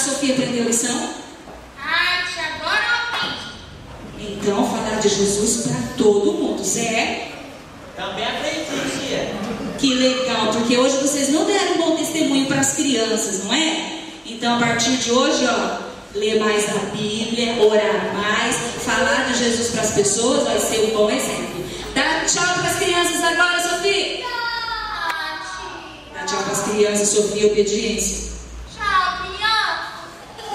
Sofia aprendeu a lição? Agora eu aprendi. Então, falar de Jesus para todo mundo. Zé? Também aprendi, tia. Que legal, porque hoje vocês não deram um bom testemunho para as crianças, não é? Então, a partir de hoje, ó, ler mais a Bíblia, orar mais, falar de Jesus para as pessoas vai ser um bom exemplo. Dá tchau para as crianças agora, Sofia. Dá tchau para as crianças, Sofia, obediência. Tchau, criança.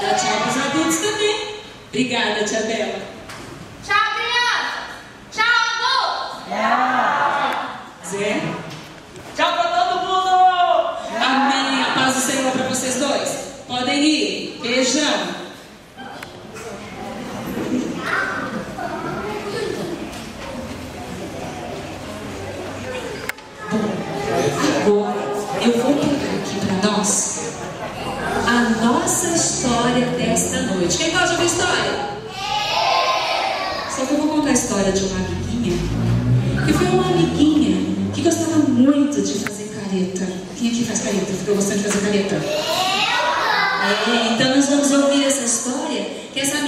Dá tchau para os adultos também. Obrigada, tia Bela. Tchau, criança. Tchau, adultos. Zé? Tchau pra todo mundo! Amém. A paz do Senhor para vocês dois. Podem ir. Beijão. Agora eu vou pegar aqui para nós a nossa história desta noite. Quem gosta de ouvir história? Só que eu vou contar a história de uma amiguinha, que foi uma amiguinha que gostava muito de fazer careta. Quem aqui faz careta? Ficou gostando de fazer careta? Então nós vamos ouvir essa história, que essa